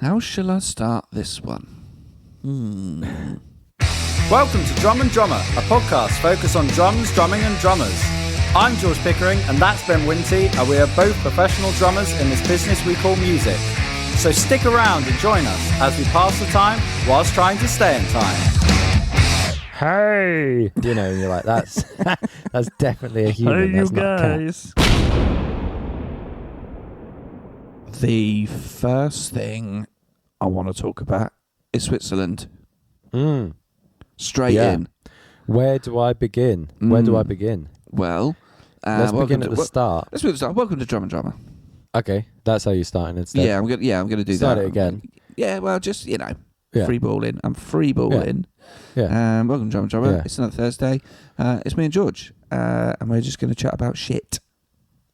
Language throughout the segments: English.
How shall I start this one? Welcome to Drum and Drummer, a podcast focused on drums, drumming and drummers. I'm George Pickering and that's Ben Winty, and we are both professional drummers in this business we call music. So stick around and join us as we pass the time whilst trying to stay in time. Hey, you know, you're like, that's definitely a human. Hey, that's you not a cat. guys. The first thing I want to talk about is Switzerland. Straight in. Where do I begin? Well, Let's begin at the start. Let's begin at the start. Welcome to Drum and Drummer. Okay, that's how you're starting instead. Yeah, I'm gonna do Start that. it again. Yeah, well, just Yeah. free balling. I'm free balling. Yeah. Welcome to Drum and Drummer. Yeah. It's another Thursday. It's me and George, and we're just going to chat about shit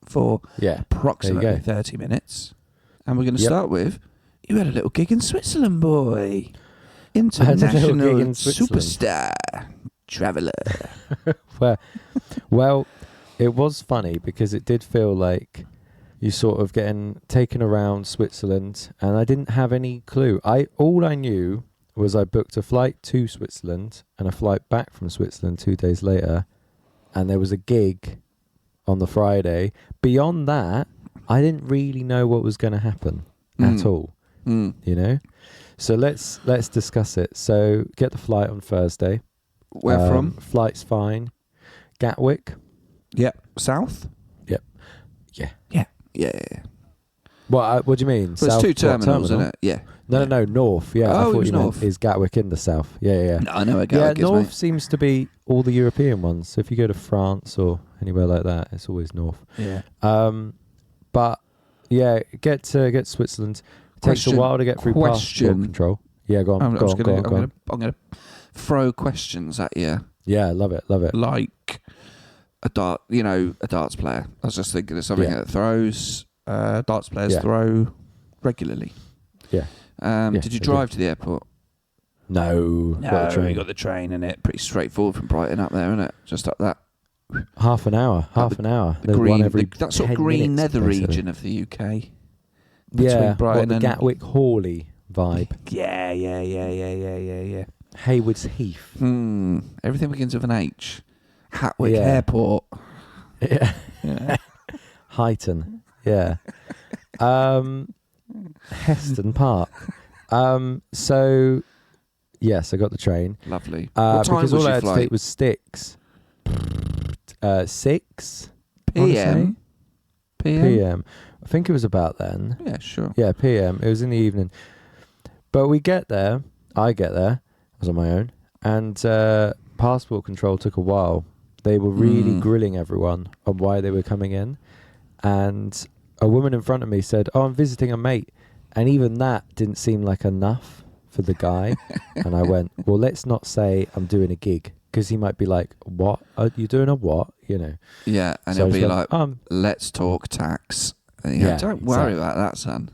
for approximately 30 minutes. And we're going to start with, you had a little gig in Switzerland, boy. International gig in Switzerland. superstar traveller. Well, it was funny because it did feel like you sort of getting taken around Switzerland, and I didn't have any clue. All I knew was I booked a flight to Switzerland and a flight back from Switzerland 2 days later, and there was a gig on the Friday. Beyond that, I didn't really know what was going to happen at all. You know, so let's discuss it. So get the flight on Thursday. Where from? Flight's fine. Gatwick. Yep. South? Yep. Yeah. What do you mean? Well, there's two terminals, isn't it? Yeah. No, north. Yeah, I Oh, it thought was you meant north. is Gatwick in the south. Yeah. No, I know where Gatwick is, north mate. seems to be all the European ones. So if you go to France or anywhere like that, it's always north. Yeah. But yeah, get to Switzerland. It takes a while to get through passport control. Yeah, go on. I'm Go going on. to throw questions at you. Yeah, love it. Like a darts player. I was just thinking of something that throws. Darts players throw regularly. Yeah. Did you drive to the airport? No, got the train. You got the train, and it pretty straightforward from Brighton up there, isn't it? Just up that. Half an hour. The There's green, one every that sort of 10 green minutes, nether basically. region of the UK. Yeah, Brighton the and Gatwick Hawley vibe. Yeah. Haywards Heath. Everything begins with an H. Hatwick Yeah. Airport. Yeah. Yeah. Highton. Yeah. Heston Park. So yes, I got the train. Lovely. What time because was all I your had to flight? take was sticks. 6 PM. PM. I think it was about then. Yeah, sure. Yeah, PM. It was in the evening. But I get there. I was on my own. And passport control took a while. They were really grilling everyone on why they were coming in. And a woman in front of me said, "Oh, I'm visiting a mate." And even that didn't seem like enough for the guy. And I went, "Well, let's not say I'm doing a gig." Because he might be like, "What? Are you doing a what?" You know. Yeah, and So he'll I be just like, went, let's talk tax. And you go, don't worry about that, son.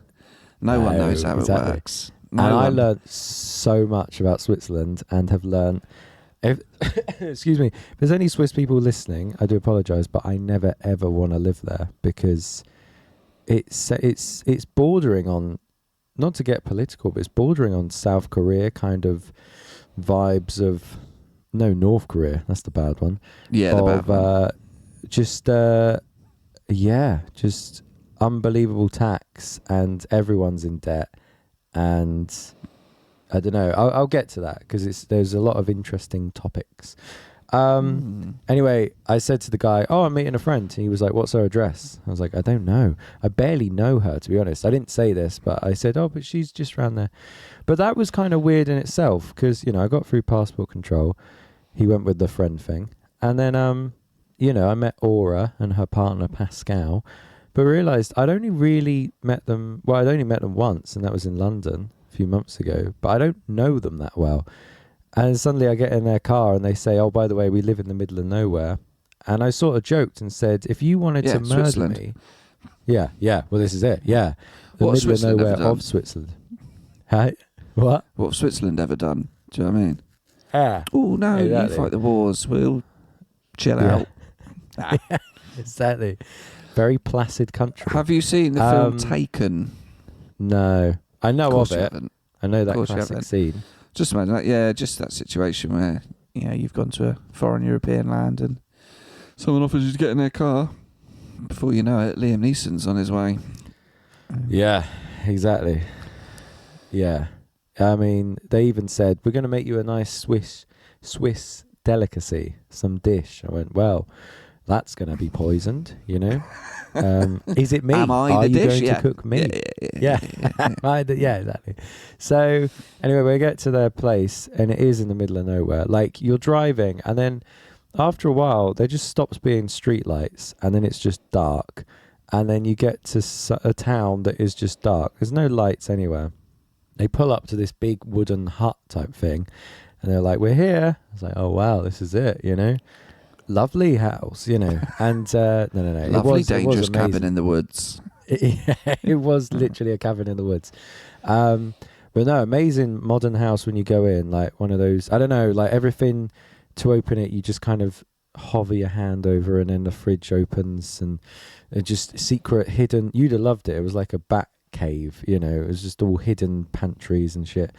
No one knows how it works. And I learned so much about Switzerland and have learned... excuse me. If there's any Swiss people listening, I do apologise, but I never, ever want to live there because it's bordering on... Not to get political, but it's bordering on South Korea kind of vibes of... No, North Korea. That's the bad one. Yeah, the bad one. Just unbelievable tax and everyone's in debt. And I don't know. I'll get to that because there's a lot of interesting topics. Anyway, I said to the guy, "Oh, I'm meeting a friend." He was like, "What's her address?" I was like, "I don't know. I barely know her, to be honest." I didn't say this, but I said, "Oh, but she's just around there." But that was kind of weird in itself because, I got through passport control. He went with the friend thing. And then, I met Aura and her partner Pascal, but realised I'd only really met them. Well, I'd only met them once, and that was in London a few months ago. But I don't know them that well. And suddenly I get in their car and they say, "Oh, by the way, we live in the middle of nowhere." And I sort of joked and said, "If you wanted to murder me..." Yeah. Well, this is it. Yeah. The What middle of Switzerland nowhere ever done? of Switzerland. Hey? What? What have Switzerland ever done? Do you know what I mean? Ah. Oh, no, Exactly. you fight the wars. We'll chill out. Exactly. Very placid country. Have you seen the film Taken? No. I know of it. Haven't. I know that classic scene. Just imagine that, just that situation where, you've gone to a foreign European land and someone offers you to get in their car. Before you know it, Liam Neeson's on his way. Yeah, exactly. Yeah. I mean, they even said, we're going to make you a nice Swiss delicacy, some dish. I went, well, that's going to be poisoned, Is it me? Am I Are the you dish? going to cook me? Yeah. Yeah, exactly. So anyway, we get to their place and it is in the middle of nowhere. Like, you're driving and then after a while, there just stops being street lights and then it's just dark. And then you get to a town that is just dark. There's no lights anywhere. They pull up to this big wooden hut type thing and they're like, we're here. I was like, oh, wow, this is it, Lovely house, And no. Lovely, dangerous cabin in the woods. It was literally a cabin in the woods. But no, amazing modern house when you go in, like one of those, I don't know, like everything to open it, you just kind of hover your hand over and then the fridge opens and it just secret hidden. You'd have loved it. It was like a bat cave, it was just all hidden pantries and shit.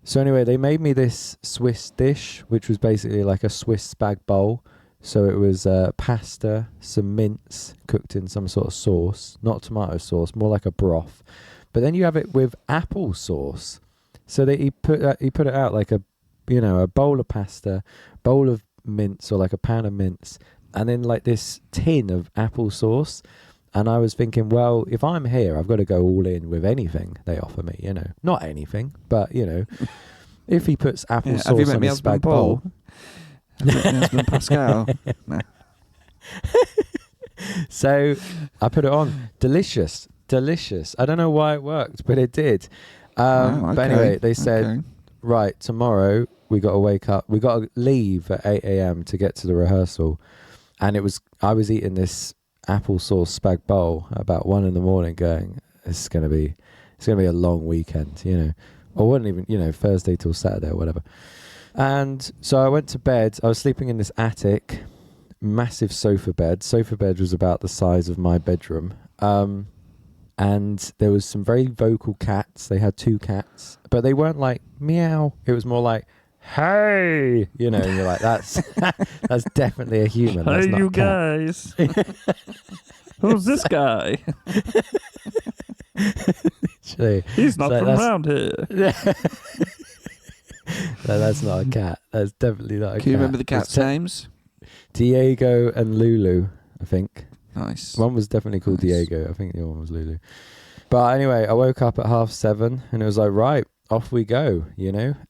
So anyway, they made me this Swiss dish, which was basically like a Swiss spag bowl. So it was pasta, some mince cooked in some sort of sauce, not tomato sauce, more like a broth. But then you have it with apple sauce. So that he put it out like a bowl of pasta, bowl of mince or like a pan of mince, and then like this tin of apple sauce. And I was thinking, well, if I'm here, I've got to go all in with anything they offer me, Not anything, but, if he puts apple sauce on his spag bowl. Have you met my husband Pascal? No. So I put it on. Delicious. I don't know why it worked, but it did. But anyway, they said, right, tomorrow we got to wake up. We got to leave at 8 a.m. to get to the rehearsal. And I was eating this applesauce spag bowl at about 1 a.m. going, it's going to be a long weekend, Or wasn't even, Thursday till Saturday or whatever. And so I went to bed. I was sleeping in this attic, massive sofa bed. Sofa bed was about the size of my bedroom. And there was some very vocal cats. They had 2 cats, but they weren't like meow. It was more like, hey, and you're like, that's definitely a human. That's not you a cat. Guys. Who's this guy? Literally, he's not from around here. No, that's not a cat. That's definitely not a cat. Can you remember the cats' names? Diego and Lulu, I think. Nice. One was definitely called Diego. I think the other one was Lulu. But anyway, I woke up at 7:30 and it was like, right, off we go,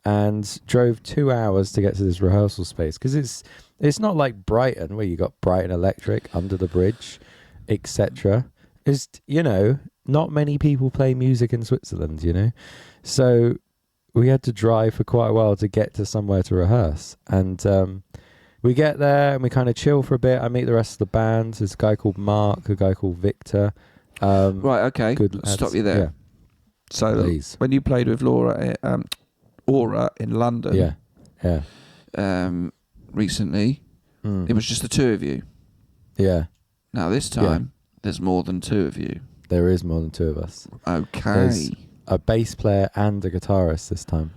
and drove 2 hours to get to this rehearsal space because it's not like Brighton where you got Brighton Electric under the bridge, etc. It's, not many people play music in Switzerland, So we had to drive for quite a while to get to somewhere to rehearse. And we get there and we kind of chill for a bit. I meet the rest of the band. There's a guy called Mark, a guy called Victor. Right, okay. Good Stop you there. Yeah. So please. When you played with Aura in London recently, it was just the 2 of you. Yeah. Now this time, there's more than 2 of you. There is more than 2 of us. Okay. There's a bass player and a guitarist this time.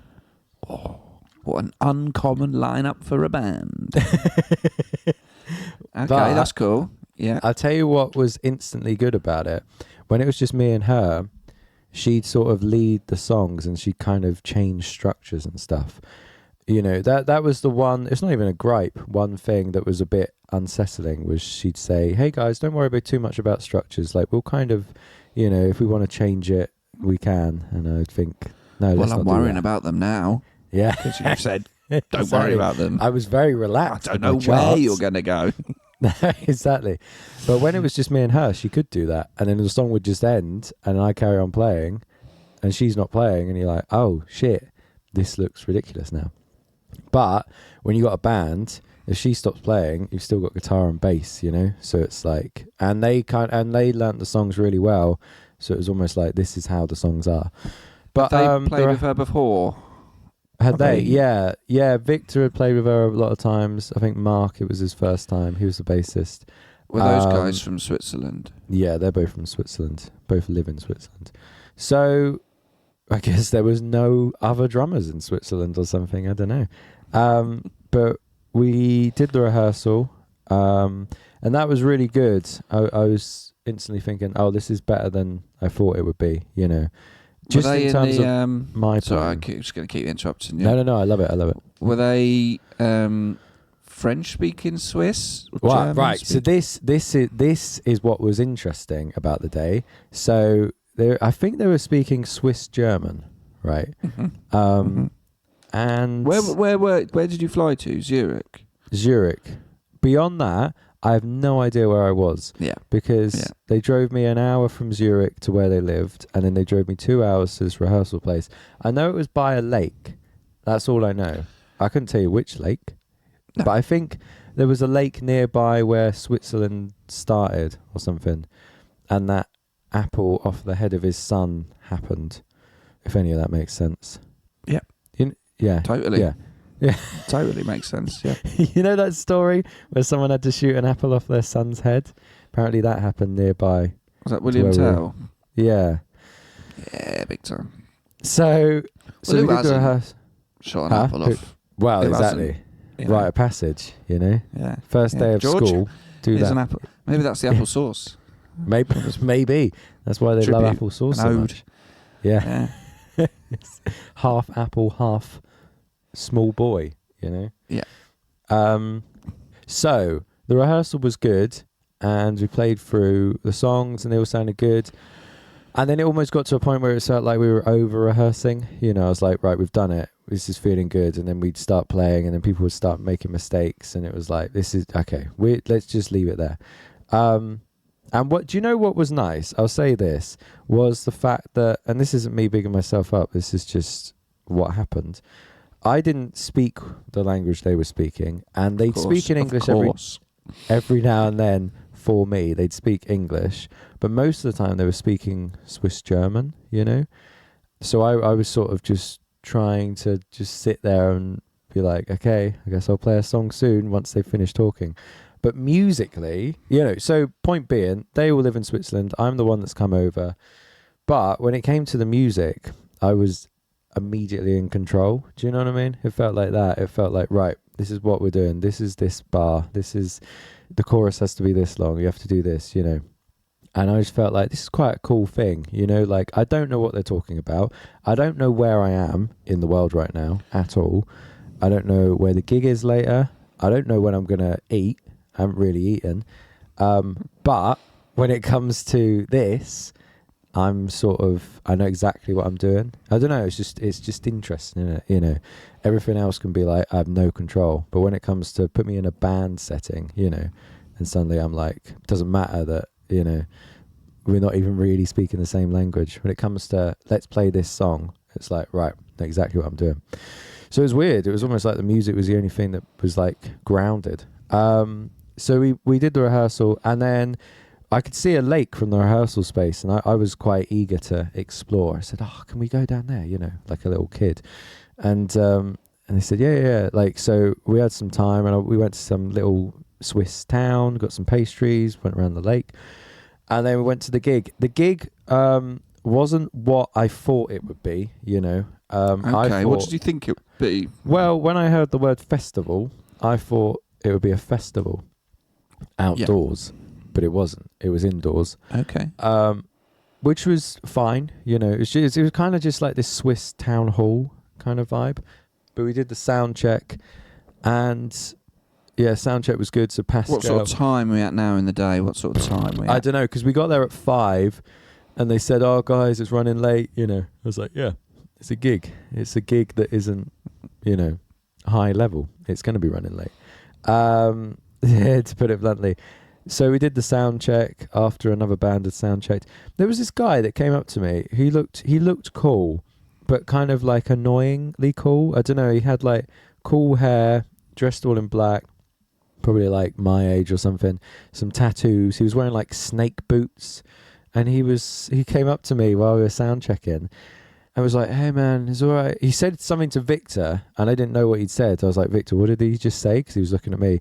Oh, what an uncommon lineup for a band. Okay, that's cool. Yeah. I'll tell you what was instantly good about it. When it was just me and her, she'd sort of lead the songs and she'd kind of change structures and stuff. That was the one, it's not even a gripe. One thing that was a bit unsettling was she'd say, hey guys, don't worry too much about structures. Like we'll kind of, if we want to change it, we can. And I'd think, no, let's not do that. I'm worrying about them now. Yeah. Because you said, don't worry about them. I was very relaxed. I don't know where you're going to go. Exactly. But when it was just me and her, she could do that. And then the song would just end and I carry on playing and she's not playing. And you're like, oh shit, this looks ridiculous now. But when you got a band, if she stops playing, you've still got guitar and bass, So it's like, and they learnt the songs really well. So it was almost like this is how the songs are. But they played with her before. Had they? Yeah. Victor had played with her a lot of times. I think Mark, it was his first time. He was the bassist. Were those guys from Switzerland? Yeah, they're both from Switzerland. Both live in Switzerland. So I guess there was no other drummers in Switzerland or something. I don't know. But we did the rehearsal, and that was really good. I was instantly thinking, oh, this is better than I thought it would be, you know. Just in terms of my sorry, I'm just going to keep interrupting you. No, I love it. Were they French-speaking Swiss? Right. So this is what was interesting about the day. So I think they were speaking Swiss German, right? Mm-hmm. And where did you fly to? Zurich. Beyond that, I have no idea where I was. Yeah. Because they drove me an hour from Zurich to where they lived, and then they drove me 2 hours to this rehearsal place. I know it was by a lake. That's all I know. I couldn't tell you which lake. No. But I think there was a lake nearby where Switzerland started or something. And that apple off the head of his son happened. If any of that makes sense. Yeah. Yeah. Totally. Yeah. Totally makes sense, yeah. You know that story where someone had to shoot an apple off their son's head? Apparently that happened nearby. Was that William Tell? Yeah. Yeah, big time. So we did the rehearsal. Shot an apple off. Well, exactly. Rite of passage, you know? Yeah. First day of George, school, do that. An apple. Maybe that's the apple sauce. Maybe. That's why they love apple sauce so much. Yeah. Half apple, half small boy, you know? Yeah. So the rehearsal was good, and we played through the songs and they all sounded good. And then it almost got to a point where it felt like we were over rehearsing. You know, I was like, right, we've done it. This is feeling good. And then we'd start playing and then people would start making mistakes. And it was like, this is okay. Let's just leave it there. And do you know what was nice? I'll say this was the fact that, and this isn't me bigging myself up. This is just what happened. I didn't speak the language they were speaking, and they'd speak in English every now and then for me. They'd speak English, but most of the time they were speaking Swiss German, you know? So I was sort of just trying to just sit there and be like, okay, I guess I'll play a song soon once they finish talking. But musically, you know, so point being, they all live in Switzerland. I'm the one that's come over. But when it came to the music, I was immediately in control. Do you know what I mean? It felt like that. It felt like, right, this is what we're doing. This is this bar. This is, the chorus has to be this long. You have to do this, you know. And I just felt like this is quite a cool thing, you know, like I don't know what they're talking about. I don't know where I am in the world right now at all. I don't know where the gig is later. I don't know when I'm going to eat. I haven't really eaten. But when it comes to this, I'm sort of, I know exactly what I'm doing. I don't know. It's just interesting, isn't it? You know, everything else can be like, I have no control. But when it comes to put me in a band setting, you know, and suddenly I'm like, it doesn't matter that, you know, we're not even really speaking the same language. When it comes to, let's play this song, it's like, right, know exactly what I'm doing. So it was weird. It was almost like the music was the only thing that was like grounded. So we did the rehearsal, and then I could see a lake from the rehearsal space, and I was quite eager to explore. I said, oh, can we go down there? You know, like a little kid. And they said, yeah. Like, so we had some time, and we went to some little Swiss town, got some pastries, went around the lake, and then we went to the gig. The gig wasn't what I thought it would be, you know. Okay, what did you think it would be? Well, when I heard the word festival, I thought it would be a festival outdoors, but it wasn't. It was indoors. Okay. Which was fine, you know. It was kind of just like this Swiss town hall kind of vibe. But we did the sound check, and yeah, sound check was good. So Pascal. What sort of time are we at now in the day? What sort of time are we at? I don't know, because we got there at 5, and they said, "Oh, guys, it's running late." You know, I was like, "Yeah, it's a gig. It's a gig that isn't, you know, high level. It's going to be running late." Yeah, to put it bluntly. So we did the sound check after another band had sound checked. There was this guy that came up to me. He looked cool, but kind of like annoyingly cool. I don't know. He had like cool hair, dressed all in black, probably like my age or something. Some tattoos. He was wearing like snake boots, and he came up to me while we were sound checking. I was like, "Hey man, it's all right." He said something to Victor, and I didn't know what he'd said. I was like, "Victor, what did he just say?" Because he was looking at me.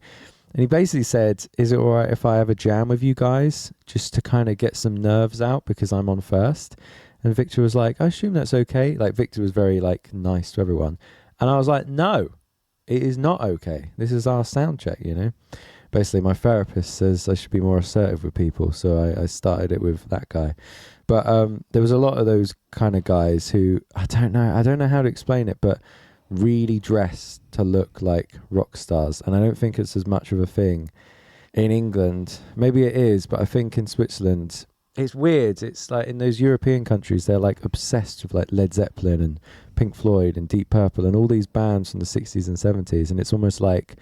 And he basically said, "Is it all right if I have a jam with you guys, just to kind of get some nerves out because I'm on first?" And Victor was like, I assume that's okay. Like, Victor was very, like, nice to everyone. And I was like, no, it is not okay. This is our sound check, you know? Basically, my therapist says I should be more assertive with people, so I started it with that guy. But there was a lot of those kind of guys who, I don't know how to explain it, but really dress to look like rock stars. And I don't think it's as much of a thing in England. Maybe it is, but I think in Switzerland, it's weird. It's like in those European countries, they're like obsessed with like Led Zeppelin and Pink Floyd and Deep Purple and all these bands from the 60s and 70s. And it's almost like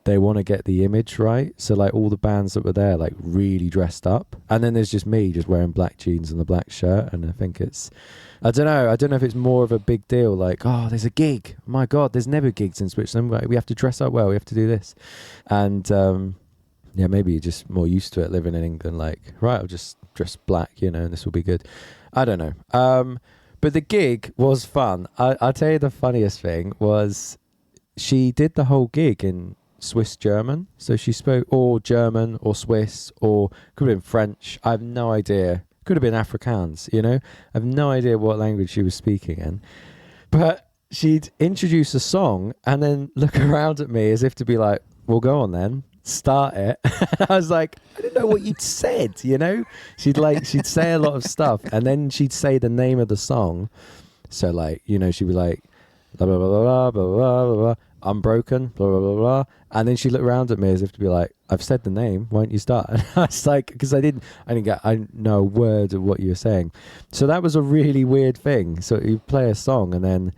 they want to get the image right. So like all the bands that were there, like really dressed up. And then there's just me just wearing black jeans and a black shirt. And I think it's, I don't know if it's more of a big deal. Like, oh, there's a gig. My God, there's never gigs in Switzerland. We have to dress up well. We have to do this. And yeah, maybe you're just more used to it living in England. Like, right, I'll just dress black, you know, and this will be good. I don't know. But the gig was fun. I'll tell you the funniest thing was she did the whole gig in Swiss German. So she spoke or German or Swiss or could have been French. I have no idea. Could have been Afrikaans, you know. I have no idea what language she was speaking in. But she'd introduce a song and then look around at me as if to be like, well, go on then. Start it. I was like, I don't know what you'd said, you know. She'd say a lot of stuff and then she'd say the name of the song. So like, you know, she'd be like blah blah blah blah blah blah blah blah, Unbroken, blah blah blah blah, and then she looked around at me as if to be like, I've said the name, why don't you start? And I was like, because I didn't know a word of what you were saying. So that was a really weird thing. So you play a song and then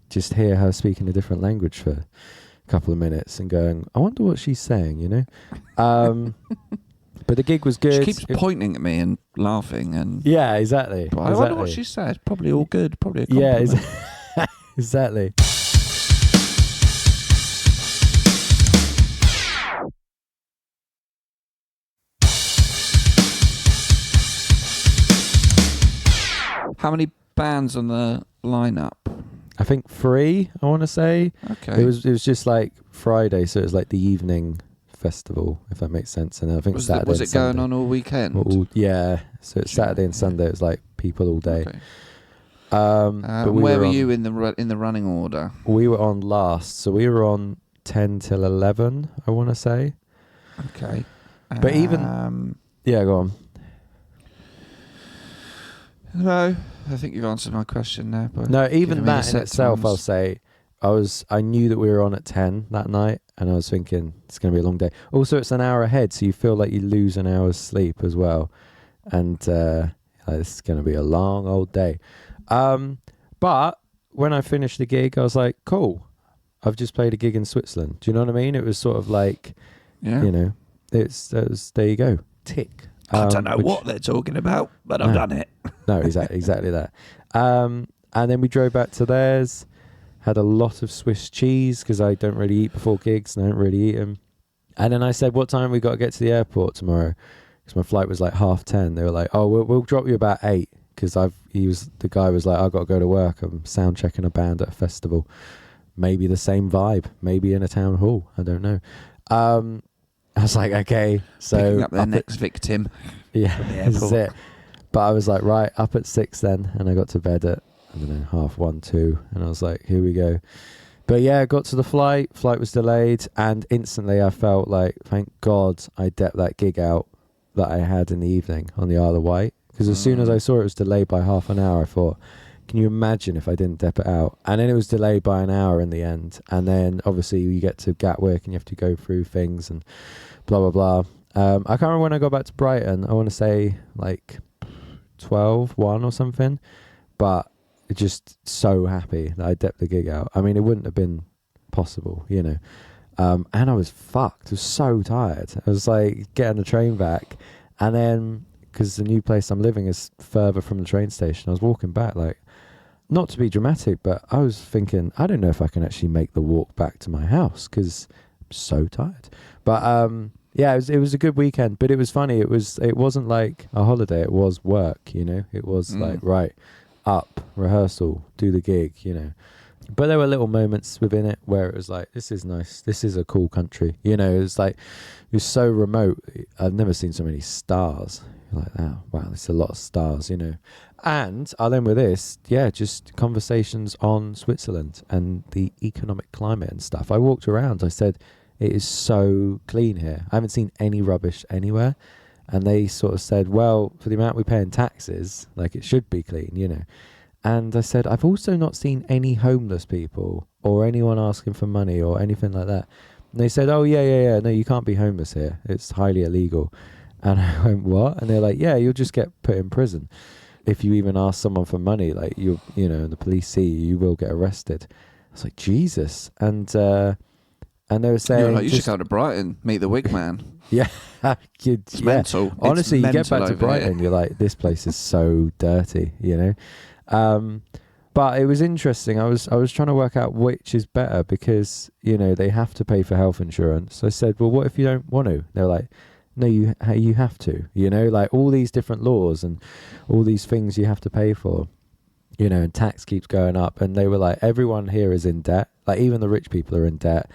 just hear her speaking a different language for couple of minutes and going, I wonder what she's saying, you know. But the gig was good. She keeps pointing at me and laughing and yeah, exactly. I wonder what she said. Probably all good. Probably a compliment. Yeah, exactly. How many bands on the lineup? I think 3, I want to say. Okay. It was just like Friday, so it was like the evening festival, if that makes sense. And I think Saturday was it going on all weekend? Yeah. So it's Saturday and Sunday. It was like people all day. Okay. But where were you in the running order? We were on last, so we were on 10 till 11, I want to say. Okay. But even yeah, go on. No, I think you've answered my question there. But no, even that in itself, I'll say, I knew that we were on at 10 that night, and I was thinking it's going to be a long day. Also, it's an hour ahead, so you feel like you lose an hour's sleep as well, and it's going to be a long old day. But when I finished the gig, I was like, cool, I've just played a gig in Switzerland. Do you know what I mean? It was sort of like, you know, there you go, tick. I don't know what they're talking about, but I've done it. No, exactly that. And then we drove back to theirs, had a lot of Swiss cheese because I don't really eat before gigs and I don't really eat them. And then I said, what time we got to get to the airport tomorrow? Because my flight was like 10:30. They were like, oh, we'll drop you about 8 because the guy was like, I've got to go to work. I'm sound checking a band at a festival. Maybe the same vibe, maybe in a town hall. I don't know. I was like, okay, so picking up their next victim. Yeah, that's it. But I was like, right, up at 6 then, and I got to bed at, I don't know, 1:30, 2, and I was like, here we go. But yeah, I got to the flight was delayed, and instantly I felt like, thank God I depped that gig out that I had in the evening on the Isle of Wight, because as soon as I saw it was delayed by half an hour, I thought, can you imagine if I didn't dep it out? And then it was delayed by an hour in the end, and then obviously you get to Gatwick and you have to go through things and blah blah blah. I can't remember when I got back to Brighton. I want to say like 1 or something, but just so happy that I depped the gig out. I mean, it wouldn't have been possible, you know. And I was fucked. I was so tired. I was like getting the train back, and then because the new place I'm living is further from the train station, I was walking back like, not to be dramatic, but I was thinking, I don't know if I can actually make the walk back to my house because I'm so tired. But yeah, it was a good weekend, but it was funny. It wasn't like a holiday. It was work, you know. It was like, right, up, rehearsal, do the gig, you know. But there were little moments within it where it was like, this is nice. This is a cool country. You know, it was like, it was so remote. I've never seen so many stars. You're like, oh, wow, there's a lot of stars, you know. And I'll end with this, just conversations on Switzerland and the economic climate and stuff. I walked around, I said, it is so clean here. I haven't seen any rubbish anywhere. And they sort of said, well, for the amount we pay in taxes, like it should be clean, you know. And I said, I've also not seen any homeless people or anyone asking for money or anything like that. And they said, oh, yeah, no, you can't be homeless here. It's highly illegal. And I went, what? And they're like, yeah, you'll just get put in prison. If you even ask someone for money, like you know, and the police see you, you will get arrested. I was like, Jesus. And they were saying, you should go to Brighton, meet the wig man. Yeah. It's mental. Honestly, it's you get back to Brighton, here. you're like, this place is so dirty, you know? But it was interesting. I was trying to work out which is better because, you know, they have to pay for health insurance. I said, well, what if you don't want to? They're like, no, you have to, you know, like all these different laws and all these things you have to pay for, you know, and tax keeps going up. And they were like, everyone here is in debt. Like even the rich people are in debt.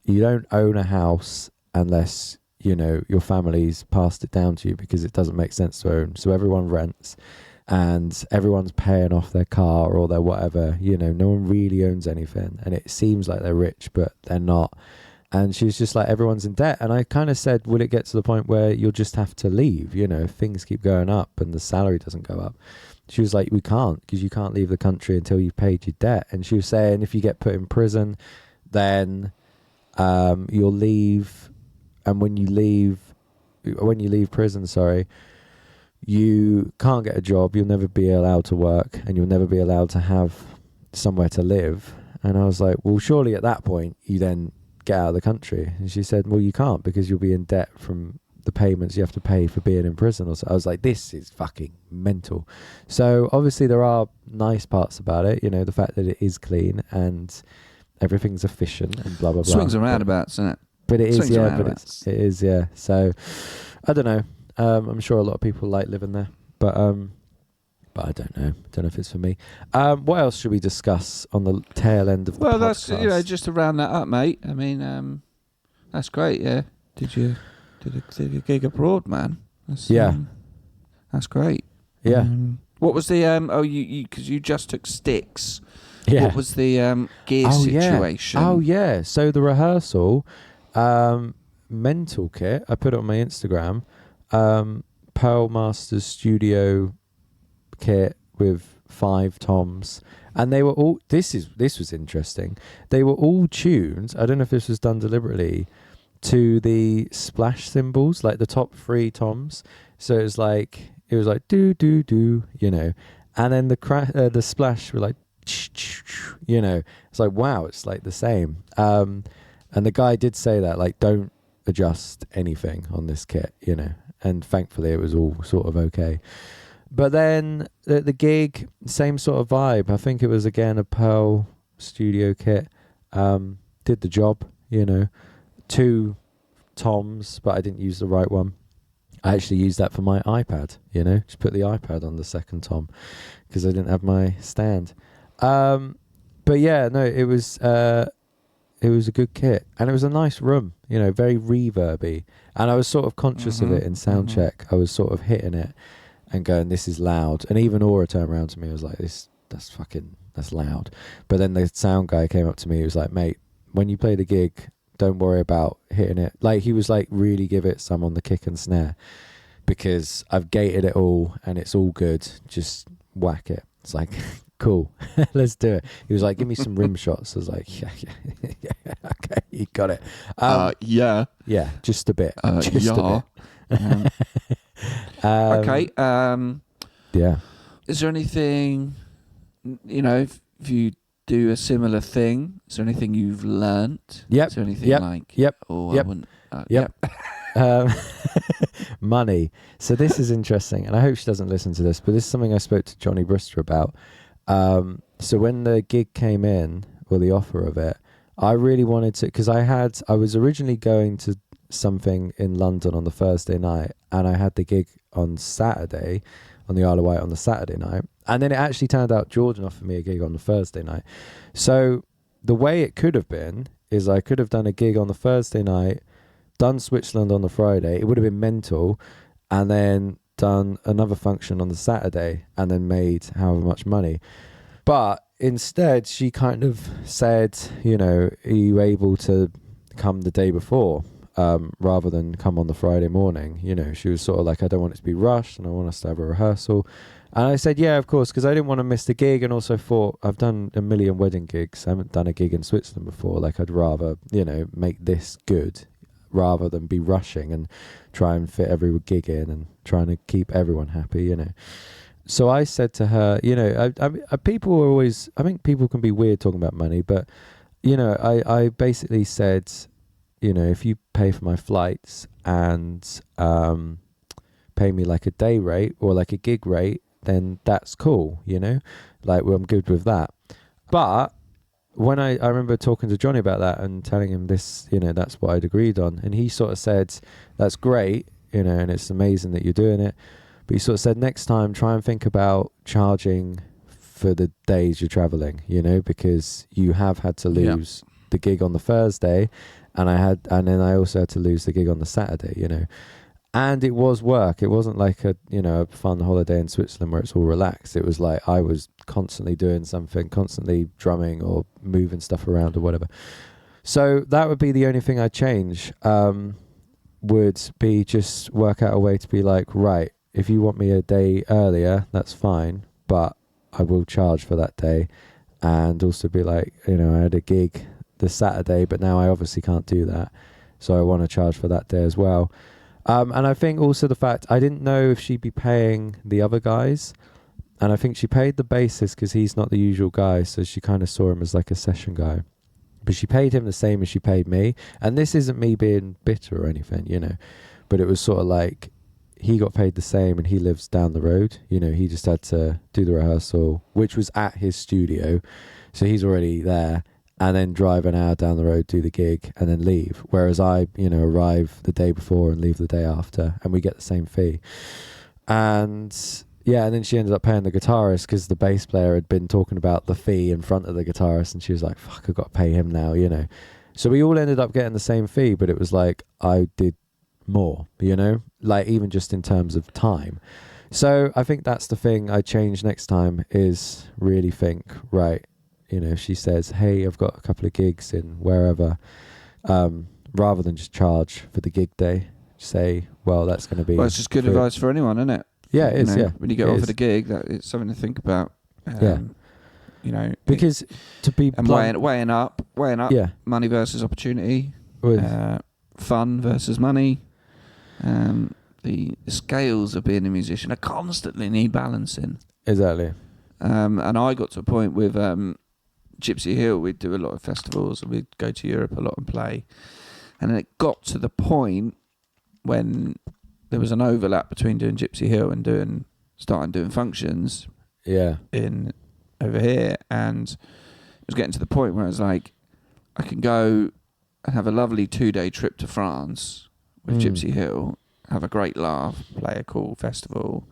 You don't own a house unless, you know, your family's passed it down to you because it doesn't make sense to own. So everyone rents and everyone's paying off their car or their whatever, you know, no one really owns anything. And it seems like they're rich, but they're not. And she was just like, everyone's in debt. And I kind of said, will it get to the point where you'll just have to leave? You know, if things keep going up and the salary doesn't go up. She was like, we can't, because you can't leave the country until you've paid your debt. And she was saying, if you get put in prison, then you'll leave. And when you leave prison, you can't get a job. You'll never be allowed to work and you'll never be allowed to have somewhere to live. And I was like, well, surely at that point you then get out of the country. And she said, well, you can't because you'll be in debt from the payments you have to pay for being in prison. I was like, this is fucking mental. So obviously there are nice parts about it, you know, the fact that it is clean and everything's efficient and blah blah blah. Swings and roundabouts, isn't it? But it is, Swings yeah. and But it is, yeah. So I don't know. I'm sure a lot of people like living there, but I don't know. Don't know if it's for me. What else should we discuss on the tail end of the podcast? Well, that's, you know, just to round that up, mate. I mean, that's great. Yeah. Did a gig abroad, man? That's great. Yeah. What was the because you just took sticks. Yeah. What was the gear situation? Oh yeah. So the rehearsal, mental kit. I put it on my Instagram. Pearl Masters Studio kit with 5 toms, and they were all. This was interesting. They were all tuned. I don't know if this was done deliberately, to the splash cymbals, like the top 3 toms. So it was like do do do, you know, and then the splash were like, you know. It's like, wow, it's like the same. And the guy did say that, like, don't adjust anything on this kit, you know. And thankfully it was all sort of okay. But then the gig, same sort of vibe. I think it was again a Pearl Studio kit. Did the job, you know. 2 toms, but I didn't use the right one. I actually used that for my iPad, you know. Just put the iPad on the second tom because I didn't have my stand. But yeah, no, it was a good kit, and it was a nice room, you know, very reverby. And I was sort of conscious of it in sound check. I was sort of hitting it and going, this is loud. And even Aura turned around to me and was like, that's loud. But then the sound guy came up to me, he was like, mate, when you play the gig, don't worry about hitting it. Like, he was like, really give it some on the kick and snare because I've gated it all and it's all good. Just whack it. It's like, cool, let's do it. He was like, give me some rim shots. I was like, yeah, okay, you got it. Yeah, just a bit. A bit. Okay. Yeah. Is there anything, you know, if you do a similar thing, is there anything you've learnt? Yep. Is there anything like? Yep. Oh, yep. I wouldn't. Yep. Money. So this is interesting, and I hope she doesn't listen to this, but this is something I spoke to Johnny Brister about. So when the gig came in, or the offer of it, I really wanted to, because I was originally going to something in London on the Thursday night, and I had the gig on Saturday on the Isle of Wight on the Saturday night, and then it actually turned out Jordan offered me a gig on the Thursday night. So the way it could have been is I could have done a gig on the Thursday night, done Switzerland on the Friday. It would have been mental, and then done another function on the Saturday and then made however much money. But instead, she kind of said, you know, are you able to come the day before rather than come on the Friday morning? You know, she was sort of like, I don't want it to be rushed and I want us to have a rehearsal. And I said, yeah, of course, because I didn't want to miss the gig, and also thought, I've done a million wedding gigs. I haven't done a gig in Switzerland before. Like, I'd rather, you know, make this good rather than be rushing and try and fit every gig in and trying to keep everyone happy, you know. So I said to her, you know, people are always, I think people can be weird talking about money, but, you know, I basically said, you know, if you pay for my flights and pay me like a day rate or like a gig rate, then that's cool, you know, like, well, I'm good with that. But when I remember talking to Johnny about that and telling him this, you know, that's what I'd agreed on. And he sort of said, that's great, you know, and it's amazing that you're doing it. But he sort of said, next time, try and think about charging for the days you're traveling, you know, because you have had to lose the gig on the Thursday, and then I also had to lose the gig on the Saturday, you know. And it was work. It wasn't like a, you know, a fun holiday in Switzerland where it's all relaxed. It was like I was constantly doing something, constantly drumming or moving stuff around or whatever. So that would be the only thing I'd change, would be just work out a way to be like, right, if you want me a day earlier, that's fine, but I will charge for that day. And also be like, you know, I had a gig this Saturday, but now I obviously can't do that. So I want to charge for that day as well. And I think also the fact, I didn't know if she'd be paying the other guys. And I think she paid the bassist because he's not the usual guy. So she kind of saw him as like a session guy. But she paid him the same as she paid me. And this isn't me being bitter or anything, you know. But it was sort of like, he got paid the same and he lives down the road. You know, he just had to do the rehearsal, which was at his studio. So he's already there. And then drive an hour down the road, do the gig, and then leave. Whereas I, you know, arrive the day before and leave the day after, and we get the same fee. And yeah, and then she ended up paying the guitarist because the bass player had been talking about the fee in front of the guitarist, and she was like, fuck, I've got to pay him now, you know. So we all ended up getting the same fee, but it was like, I did more, you know, like even just in terms of time. So I think that's the thing I change next time, is really think, right, you know, if she says, hey, I've got a couple of gigs in wherever, rather than just charge for the gig day, say, well, that's going to be... Well, it's just good advice for anyone, isn't it? Yeah, it is, know, yeah. When you get offered a gig, that it's something to think about. You know... Because to be... And weighing up money versus opportunity, fun versus money. The scales of being a musician are constantly need balancing. Exactly. And I got to a point with... Gypsy Hill, we'd do a lot of festivals and we'd go to Europe a lot and play. And then it got to the point when there was an overlap between doing Gypsy Hill and starting doing functions in over here. And it was getting to the point where I was like, I can go and have a lovely 2-day trip to France with Gypsy Hill, have a great laugh, play a cool festival,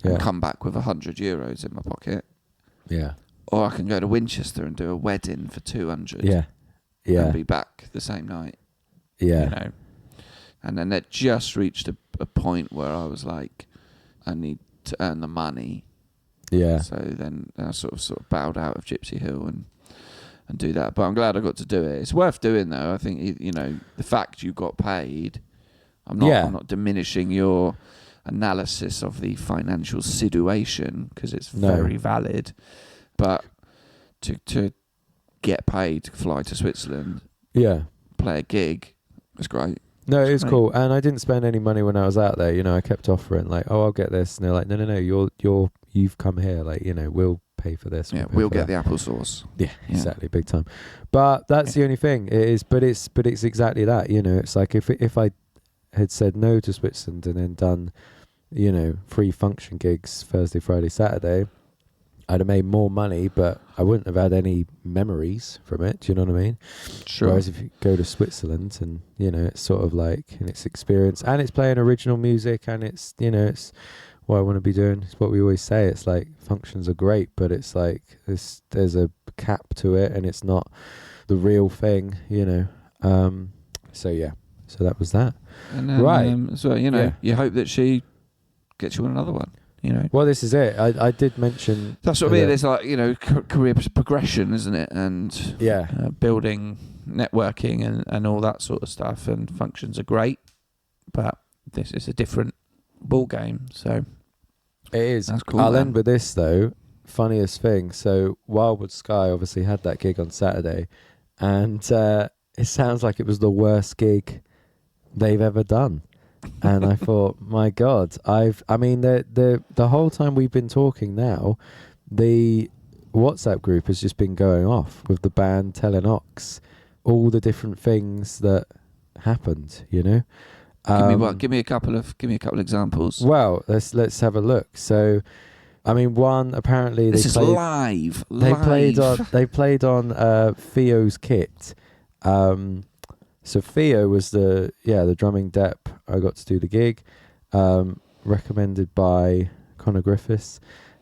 and come back with €100 in my pocket. Yeah. Or I can go to Winchester and do a wedding for 200. Yeah. And be back the same night. Yeah. You know? And then it just reached a point where I was like, I need to earn the money. Yeah. So then I sort of bowed out of Gypsy Hill and do that. But I'm glad I got to do it. It's worth doing though. I think, you know, the fact you got paid, I'm not diminishing your analysis of the financial situation because it's very valid. But to get paid to fly to Switzerland, play a gig, was great. No, it was cool, and I didn't spend any money when I was out there. You know, I kept offering like, "Oh, I'll get this," and they're like, "No, you've come here. Like, you know, we'll pay for this. We'll get the applesauce." Yeah, exactly, big time. But that's the only thing. It is, but it's exactly that. You know, it's like if I had said no to Switzerland and then done, you know, 3 function gigs Thursday, Friday, Saturday, I'd have made more money, but I wouldn't have had any memories from it. Do you know what I mean? Sure. Whereas if you go to Switzerland and, you know, it's sort of like, and it's experience, and it's playing original music, and it's, you know, it's what I want to be doing. It's what we always say. It's like functions are great, but it's like there's a cap to it, and it's not the real thing, you know. So that was that. And then, right. So, you know, you hope that she gets you on another one. You know. Well, this is it. I did mention that's what I mean. It's like, you know, career progression, isn't it? And building networking and all that sort of stuff. And functions are great, but this is a different ball game. So it is. That's cool. I'll end with this though. Funniest thing. So Wildwood Sky obviously had that gig on Saturday, and it sounds like it was the worst gig they've ever done. And I thought, my God, I mean, the whole time we've been talking now, the WhatsApp group has just been going off with the band telling Ox all the different things that happened, you know. Give me a couple of examples. Well, let's have a look. So, I mean, one, apparently this is live. They played on Theo's kit. So Theo was the drumming dep. I got to do the gig, recommended by Connor Griffiths,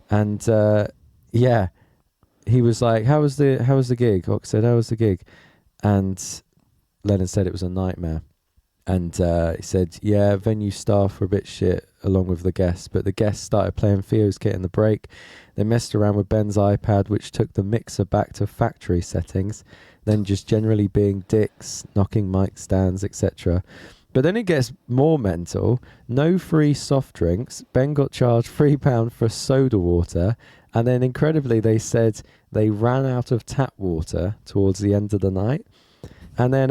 and he was like, "How was the gig?" Ox said, "How was the gig?" And Lennon said it was a nightmare, and he said, "Yeah, venue staff were a bit shit along with the guests, but the guests started playing Theo's kit in the break. They messed around with Ben's iPad, which took the mixer back to factory settings." Then just generally being dicks, knocking mic stands, etc. But then it gets more mental. No free soft drinks. Ben got charged £3 for soda water. And then incredibly, they said they ran out of tap water towards the end of the night. And then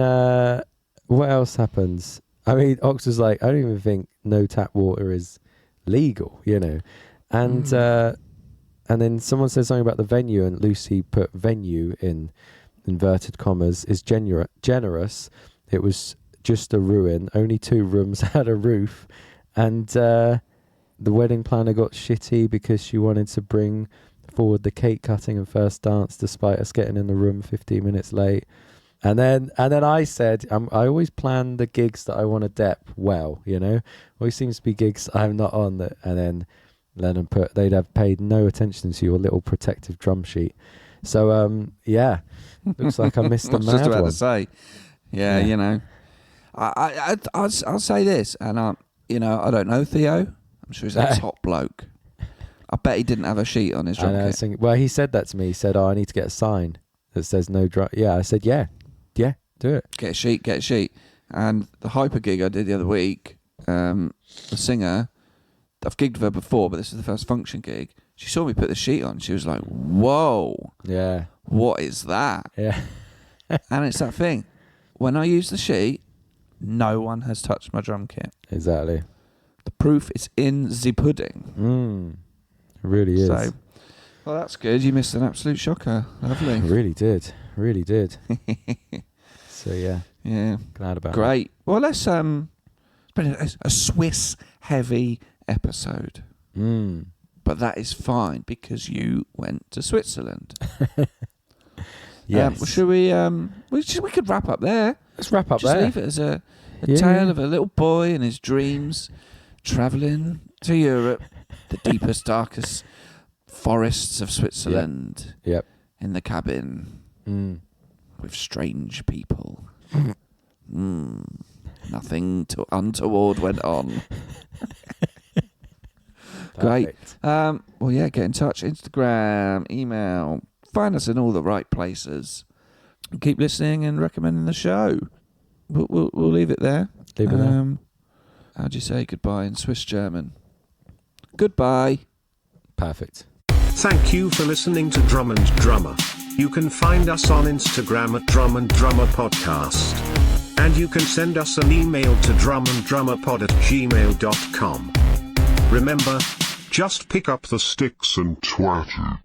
what else happens? I mean, Ox was like, I don't even think no tap water is legal, you know. And then someone said something about the venue, and Lucy put venue in inverted commas, is generous. It was just a ruin. Only 2 rooms had a roof. And the wedding planner got shitty because she wanted to bring forward the cake cutting and first dance despite us getting in the room 15 minutes late. And then I said, I always plan the gigs that I want to dep well, you know. Always seems to be gigs I'm not on that. And then Lennon put, they'd have paid no attention to your little protective drum sheet. So, looks like I missed the mad one. Just about to say, you know, I'll say this, and I don't know Theo. I'm sure he's a top bloke. I bet he didn't have a sheet on his drum kit. Well, he said that to me. He said, I need to get a sign that says no drum. Yeah, I said, yeah, do it. Get a sheet. And the Hyper gig I did the other week, the singer, I've gigged with her before, but this is the first function gig. She saw me put the sheet on. She was like, whoa. Yeah. What is that? Yeah. And it's that thing. When I use the sheet, no one has touched my drum kit. Exactly. The proof is in the pudding. It really is. So, well, that's good. You missed an absolute shocker. Lovely. Really did. So, yeah. Yeah. Glad about it. Great. Well, let's... it's been a Swiss-heavy episode. But that is fine because you went to Switzerland. Yes. Should we? We could wrap up there. Let's wrap up Just there. Leave it as a tale of a little boy and his dreams, travelling to Europe, the deepest, darkest forests of Switzerland. Yep. In the cabin with strange people. Nothing untoward went on. Great. Well, yeah, get in touch. Instagram, email. Find us in all the right places. Keep listening and recommending the show. We'll leave it there. Leave it there. How do you say goodbye in Swiss German? Goodbye. Perfect. Thank you for listening to Drum and Drummer. You can find us on Instagram at Drum and Drummer Podcast. And you can send us an email to drumanddrummerpod@gmail.com. Remember, just pick up the sticks and twat it.